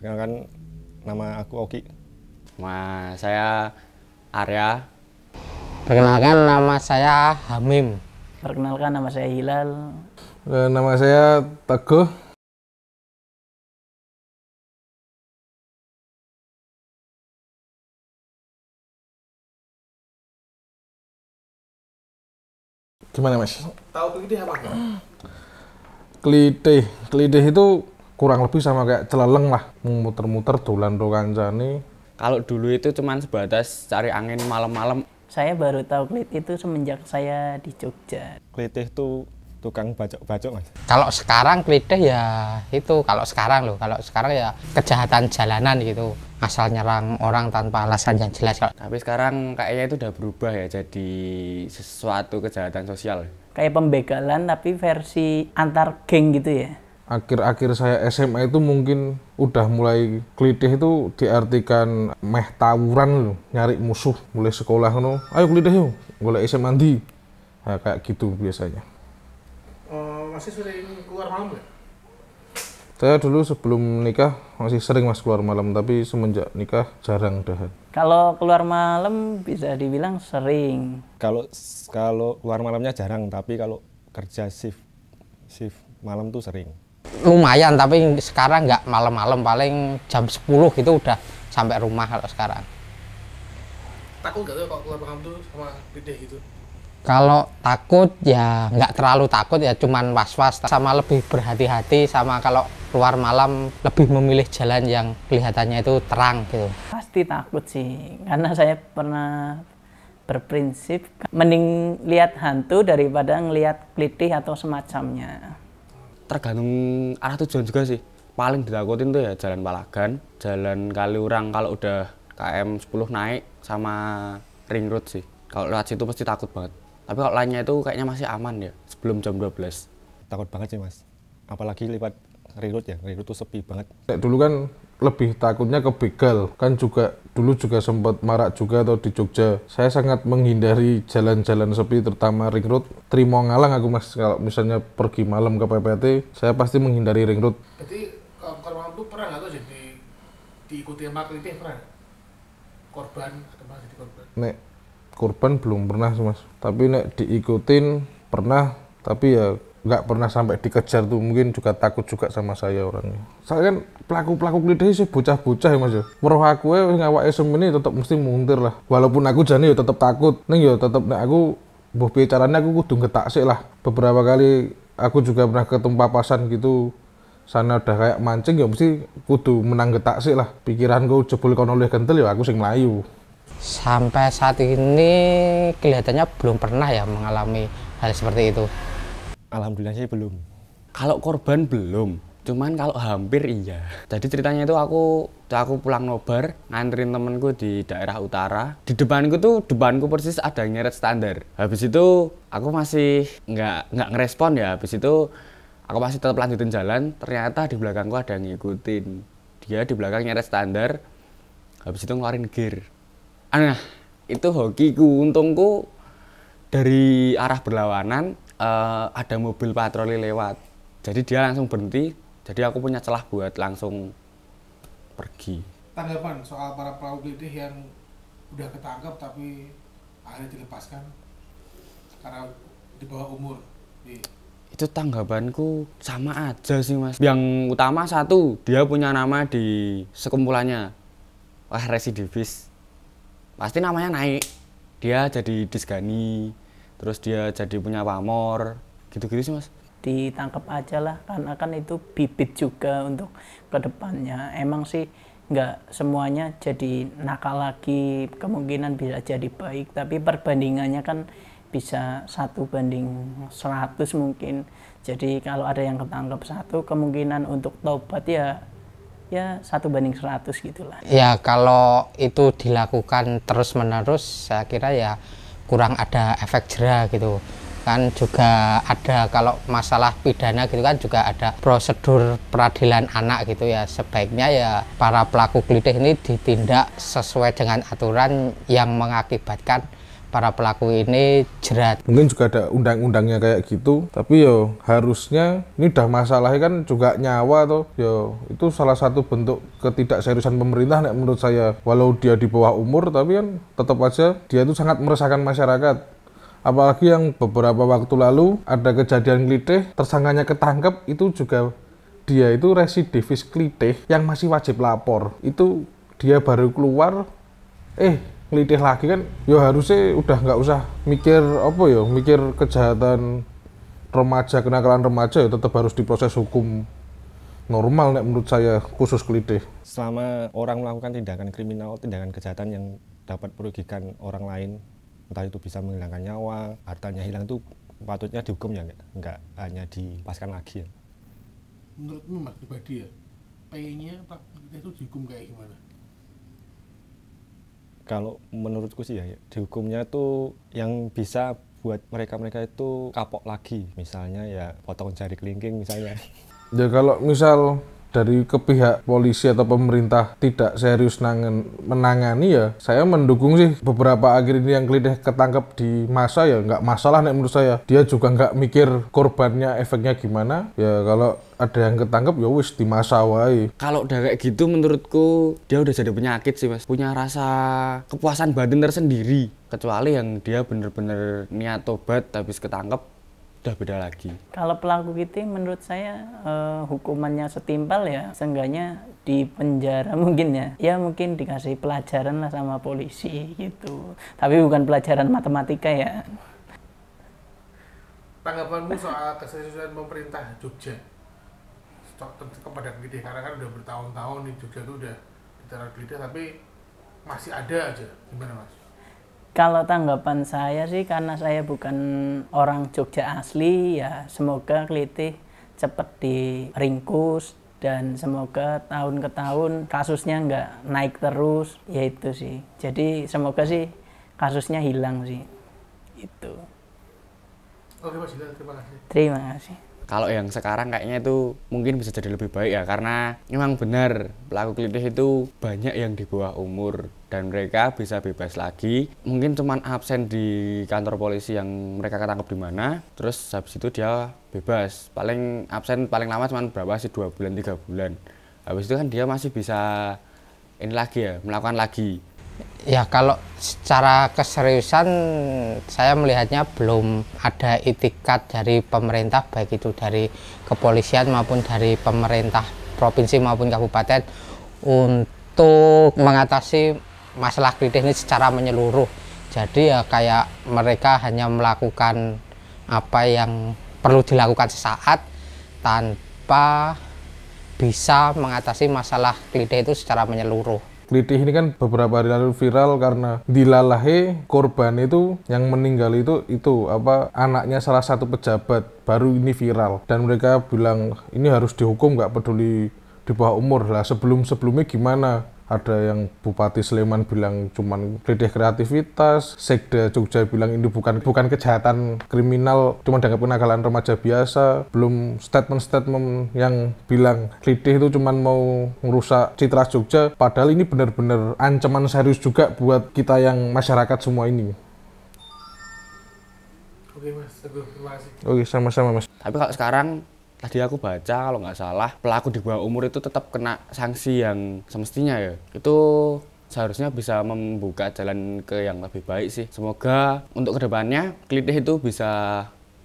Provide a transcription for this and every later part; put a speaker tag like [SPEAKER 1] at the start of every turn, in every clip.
[SPEAKER 1] Perkenalkan, nama aku Oki.
[SPEAKER 2] Nama saya Arya.
[SPEAKER 3] Perkenalkan, nama saya Hamim.
[SPEAKER 4] Perkenalkan, nama saya Hilal.
[SPEAKER 5] Nama saya Teguh. Gimana Mas?
[SPEAKER 6] Tahu kelitih apa enggak?
[SPEAKER 5] Kelitih itu kurang lebih sama kayak celeleng lah, muter-muter dolan ro kancane.
[SPEAKER 2] Kalau dulu itu cuman sebatas cari angin malam-malam.
[SPEAKER 4] Saya baru tahu kelitih itu semenjak saya di Jogja.
[SPEAKER 1] Kelitih itu tukang bacok-bacok, Mas.
[SPEAKER 3] Kalau sekarang kelitih ya itu, kalau sekarang ya kejahatan jalanan gitu. Asal nyerang orang tanpa alasan yang jelas.
[SPEAKER 2] Tapi sekarang kayaknya itu udah berubah ya, jadi sesuatu kejahatan sosial.
[SPEAKER 4] Kayak pembegalan tapi versi antar geng gitu ya.
[SPEAKER 5] Akhir-akhir saya SMA itu mungkin udah mulai kelitih itu diartikan meh tawuran loh, nyari musuh mulai sekolah no. Ayo kelitih yuk, golek SMA ndi. Nah, kayak gitu biasanya.
[SPEAKER 6] Masih sering keluar malam nggak?
[SPEAKER 5] Saya dulu sebelum nikah masih sering Mas keluar malam, tapi semenjak nikah jarang dahan.
[SPEAKER 4] Kalau keluar malam bisa dibilang sering.
[SPEAKER 1] Kalau keluar malamnya jarang, tapi kalau kerja shift malam tuh sering.
[SPEAKER 3] Lumayan, tapi sekarang nggak malam-malam, paling jam 10 gitu udah sampai rumah kalau sekarang.
[SPEAKER 6] Takut nggak tuh kalau keluar malam tuh sama kelitih gitu?
[SPEAKER 3] Kalau takut ya nggak terlalu takut, ya cuman was-was sama lebih berhati-hati, sama kalau keluar malam lebih memilih jalan yang kelihatannya itu terang gitu.
[SPEAKER 4] Pasti takut sih, karena saya pernah berprinsip mending lihat hantu daripada ngelihat kelitih atau semacamnya.
[SPEAKER 2] Tergantung arah tujuan juga sih. Paling ditakutin tuh ya Jalan Palagan, Jalan Kaliurang kalau udah KM 10 naik, sama Ring Road sih. Kalau lewat situ pasti takut banget. Tapi kalau lainnya itu kayaknya masih aman ya, sebelum jam 12.
[SPEAKER 1] Takut banget sih, Mas. Apalagi lewat Ring Road ya, Ring Road tuh sepi banget.
[SPEAKER 5] Dulu kan lebih takutnya ke begal, kan dulu juga sempat marak juga atau di Jogja. Saya sangat menghindari jalan-jalan sepi, terutama Ring Road. Trimo ngalang aku Mas, kalau misalnya pergi malam ke PPT, saya pasti menghindari Ring Road.
[SPEAKER 6] Jadi kalau malam tuh pernah nggak tuh jadi diikuti sama kelitih, pernah nggak? Korban atau malah jadi korban?
[SPEAKER 5] Nek korban belum pernah sih Mas, tapi nek diikutin pernah, tapi ya nggak pernah sampai dikejar tuh, mungkin juga takut juga sama saya orangnya. Saya kan pelaku kelitih sih bocah-bocah ya Mas ya. Weruh aku ngawake semene tetep mesti muntir lah. Walaupun aku jane ya tetep takut, ning ya tetep nek aku mbuh piye carane aku kudu ngetak sik lah. Beberapa kali aku juga pernah ketemu papasan gitu. Sana udah kayak mancing ya mesti kudu menang getak sik lah. Pikiranku jebul kono luwih kentel ya aku sing mlayu.
[SPEAKER 3] Sampai saat ini kelihatannya belum pernah ya mengalami hal seperti itu.
[SPEAKER 1] Alhamdulillah sih belum.
[SPEAKER 2] Kalau korban belum, cuman kalau hampir iya. Jadi ceritanya itu aku pulang nobar, nganterin temenku di daerah utara. Di depanku persis ada yang nyeret standar. Habis itu aku masih nggak ngerespon ya. Habis itu aku masih tetap lanjutin jalan. Ternyata di belakangku ada yang ngikutin. Dia di belakang nyeret standar. Habis itu ngeluarin gear. Nah, itu hokiku. Untungku dari arah berlawanan ada mobil patroli lewat. Jadi dia langsung berhenti. Jadi aku punya celah buat langsung pergi.
[SPEAKER 6] Tanggapan soal para pelaku kelitih yang udah ketangkap tapi akhirnya dilepaskan karena di bawah umur.
[SPEAKER 2] Itu tanggapanku sama aja sih Mas. Yang utama satu, dia punya nama di sekumpulannya. Wah, residivis. Pasti namanya naik. Dia jadi disgani, terus dia jadi punya pamor, gitu-gitu sih Mas.
[SPEAKER 4] Ditangkap aja lah, karena kan itu bibit juga untuk kedepannya. Emang sih nggak semuanya jadi nakal lagi, kemungkinan bisa jadi baik, tapi perbandingannya kan bisa 1:100 mungkin. Jadi kalau ada yang ketangkap 1, kemungkinan untuk taubat ya 1:100 gitulah.
[SPEAKER 3] Ya kalau itu dilakukan terus-menerus, saya kira ya kurang ada efek jera gitu. Kan juga ada, kalau masalah pidana gitu kan juga ada prosedur peradilan anak gitu ya. Sebaiknya ya para pelaku kelitih ini ditindak sesuai dengan aturan yang mengakibatkan para pelaku ini jerat.
[SPEAKER 5] Mungkin juga ada undang-undangnya kayak gitu, tapi yo harusnya ini udah masalahnya kan juga nyawa tuh, yo itu salah satu bentuk ketidakseriusan pemerintah nek menurut saya. Walau dia di bawah umur, tapi kan tetap aja dia itu sangat meresahkan masyarakat. Apalagi yang beberapa waktu lalu ada kejadian Klitih, tersangkanya ketangkep, itu juga dia itu residivis Klitih yang masih wajib lapor. Itu dia baru keluar, Klitih lagi kan, ya harusnya udah nggak usah mikir apa ya, mikir kejahatan remaja, kenakalan remaja, ya tetap harus diproses hukum normal nek menurut saya, khusus Klitih.
[SPEAKER 1] Selama orang melakukan tindakan kriminal, tindakan kejahatan yang dapat merugikan orang lain, entah itu bisa menghilangkan nyawa, hartanya hilang, itu patutnya dihukum ya, nggak hanya dipaskan lagi ya.
[SPEAKER 6] Menurutmu Mas pribadi ya, pengennya Pak itu dihukum kayak gimana?
[SPEAKER 1] Kalau menurutku sih ya, dihukumnya tuh yang bisa buat mereka-mereka itu kapok lagi, misalnya ya potong jari kelingking misalnya.
[SPEAKER 5] Ya kalau misal dari ke pihak polisi atau pemerintah tidak serius menangani, ya saya mendukung sih. Beberapa akhir ini yang Klitih ketangkep di masa, ya nggak masalah nek menurut saya. Dia juga nggak mikir korbannya efeknya gimana, ya kalau ada yang ketangkep ya wis di masa wae.
[SPEAKER 2] Kalau udah kayak gitu menurutku dia udah jadi penyakit sih Mas, punya rasa kepuasan batin tersendiri. Kecuali yang dia bener-bener niat tobat habis ketangkep, udah beda lagi.
[SPEAKER 4] Kalau pelaku gitu menurut saya hukumannya setimpal ya, seenggaknya di penjara mungkin ya. Ya mungkin dikasih pelajaran lah sama polisi gitu. Tapi bukan pelajaran matematika ya.
[SPEAKER 6] Tanggapanmu soal keseriusan pemerintah Jogja kepada Klitih, karena kan udah bertahun-tahun nih Jogja tuh udah diteror Klitih tapi masih ada aja, gimana Mas?
[SPEAKER 4] Kalau tanggapan saya sih, karena saya bukan orang Jogja asli, ya semoga Klitih cepat diringkus dan semoga tahun ke tahun kasusnya nggak naik terus, ya itu sih. Jadi semoga sih kasusnya hilang sih, itu.
[SPEAKER 6] Oke Mas Hilal, terima kasih.
[SPEAKER 4] Terima kasih.
[SPEAKER 2] Kalau yang sekarang kayaknya itu mungkin bisa jadi lebih baik ya, karena memang benar pelaku Klitih itu banyak yang di bawah umur dan mereka bisa bebas lagi. Mungkin cuman absen di kantor polisi yang mereka ketangkep di mana, terus habis itu dia bebas. Paling absen paling lama cuman berapa sih, 2 bulan 3 bulan. Habis itu kan dia masih bisa ini lagi ya, melakukan lagi.
[SPEAKER 3] Ya kalau secara keseriusan saya melihatnya belum ada itikat dari pemerintah, baik itu dari kepolisian maupun dari pemerintah provinsi maupun kabupaten untuk mengatasi masalah Klitih ini secara menyeluruh. Jadi ya kayak mereka hanya melakukan apa yang perlu dilakukan sesaat tanpa bisa mengatasi masalah Klitih itu secara menyeluruh.
[SPEAKER 5] Klitih ini kan beberapa hari lalu viral karena dilalahi korban itu yang meninggal itu anaknya salah satu pejabat, baru ini viral dan mereka bilang ini harus dihukum, nggak peduli di bawah umur. Lah sebelumnya gimana? Ada yang Bupati Sleman bilang cuman Klitih kreativitas, Sekda Jogja bilang ini bukan kejahatan kriminal, cuma dianggap kenakalan remaja biasa. Belum statement yang bilang Klitih itu cuman mau merusak citra Jogja, padahal ini benar-benar ancaman serius juga buat kita yang masyarakat semua ini.
[SPEAKER 6] Oke Mas Teguh, terima kasih.
[SPEAKER 5] Oke, sama-sama Mas.
[SPEAKER 2] Tapi kalau sekarang tadi aku baca kalau nggak salah pelaku di bawah umur itu tetap kena sanksi yang semestinya ya. Itu seharusnya bisa membuka jalan ke yang lebih baik sih. Semoga untuk kedepannya Klitih itu bisa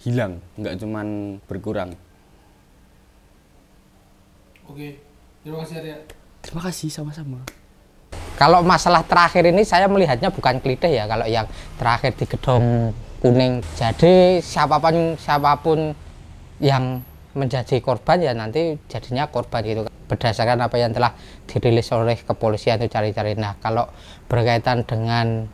[SPEAKER 2] hilang, nggak cuman berkurang.
[SPEAKER 6] Oke, terima kasih Arya.
[SPEAKER 2] Terima kasih, sama-sama.
[SPEAKER 3] Kalau masalah terakhir ini saya melihatnya bukan Klitih ya, kalau yang terakhir di Gedong Kuning. Jadi siapapun yang menjadi korban ya nanti jadinya korban gitu, berdasarkan apa yang telah dirilis oleh kepolisian itu cari-cari. Nah kalau berkaitan dengan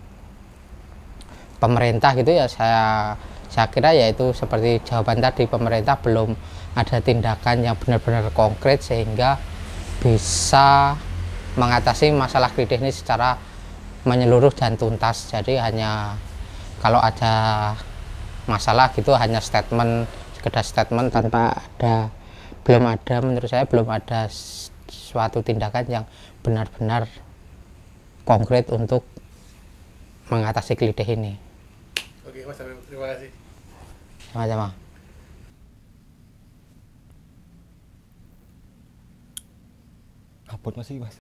[SPEAKER 3] pemerintah gitu ya saya kira ya itu seperti jawaban tadi, pemerintah belum ada tindakan yang benar-benar konkret sehingga bisa mengatasi masalah Klitih ini secara menyeluruh dan tuntas. Jadi hanya kalau ada masalah gitu hanya sekedar statement tanpa menurut saya belum ada suatu tindakan yang benar-benar konkret untuk mengatasi Klitih ini.
[SPEAKER 6] Oke Mas Habib, terima kasih.
[SPEAKER 3] Sama-sama.
[SPEAKER 1] Abot masih mas.